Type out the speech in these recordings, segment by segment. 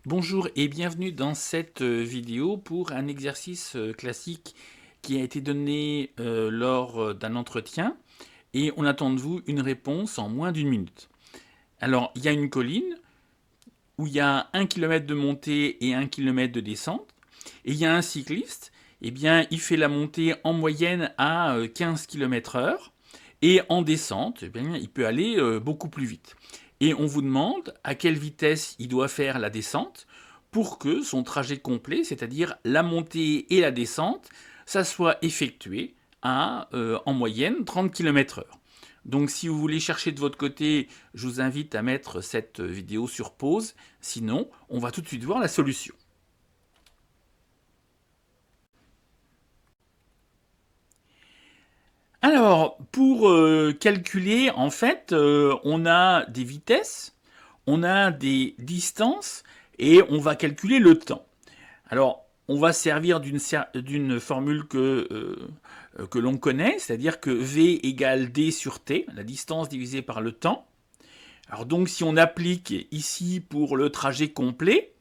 Bonjour et bienvenue dans cette vidéo pour un exercice classique qui a été donné lors d'un entretien et on attend de vous une réponse en moins d'une minute. Alors, il y a une colline où il y a 1 km de montée et 1 km de descente et il y a un cycliste, eh bien, il fait la montée en moyenne à 15 km/h et en descente, eh bien, il peut aller beaucoup plus vite. Et on vous demande à quelle vitesse il doit faire la descente pour que son trajet complet, c'est-à-dire la montée et la descente, ça soit effectué à, en moyenne, 30 km/h. Donc si vous voulez chercher de votre côté, je vous invite à mettre cette vidéo sur pause. Sinon, on va tout de suite voir la solution. Alors, pour calculer, en fait, on a des vitesses, on a des distances et on va calculer le temps. Alors, on va servir d'une formule que l'on connaît, c'est-à-dire que V égale D sur T, la distance divisée par le temps. Alors donc, si on applique ici pour le trajet complet,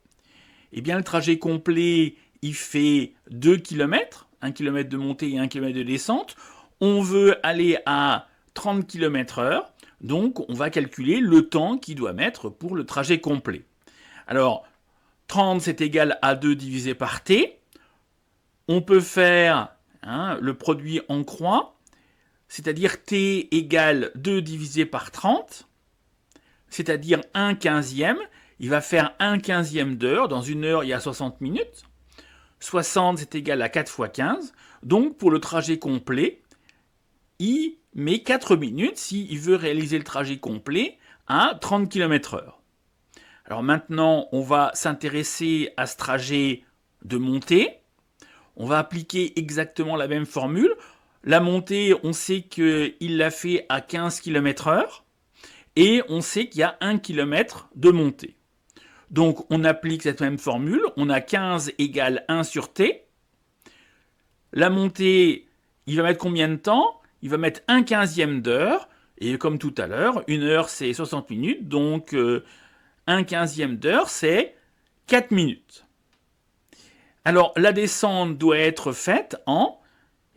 eh bien le trajet complet, il fait 2 km, 1 km de montée et 1 km de descente. On veut aller à 30 km/h, donc on va calculer le temps qu'il doit mettre pour le trajet complet. Alors, 30 c'est égal à 2 divisé par t. On peut faire le produit en croix, c'est-à-dire t égale 2 divisé par 30, c'est-à-dire 1 quinzième. Il va faire 1 quinzième d'heure. Dans une heure, il y a 60 minutes. 60 c'est égal à 4 fois 15. Donc pour le trajet complet, il met 4 minutes s'il veut réaliser le trajet complet à 30 km/h. Alors maintenant, on va s'intéresser à ce trajet de montée. On va appliquer exactement la même formule. La montée, on sait qu'il l'a fait à 15 km/h et on sait qu'il y a 1 km de montée. Donc on applique cette même formule. On a 15 égale 1 sur t. La montée, il va mettre combien de temps? Il va mettre 1 quinzième d'heure. Et comme tout à l'heure, une heure c'est 60 minutes. Donc 1 quinzième d'heure, c'est 4 minutes. Alors, la descente doit être faite en,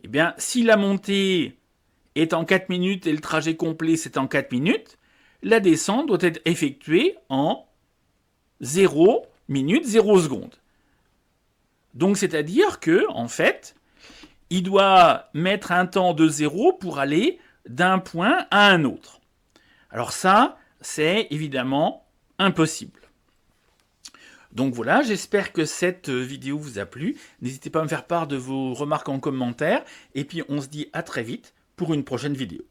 eh bien, si la montée est en 4 minutes et le trajet complet c'est en 4 minutes, la descente doit être effectuée en 0 minutes 0 secondes. Donc, c'est-à-dire que, en fait, il doit mettre un temps de 0 pour aller d'un point à un autre. Alors ça, c'est évidemment impossible. Donc voilà, j'espère que cette vidéo vous a plu. N'hésitez pas à me faire part de vos remarques en commentaire. Et puis on se dit à très vite pour une prochaine vidéo.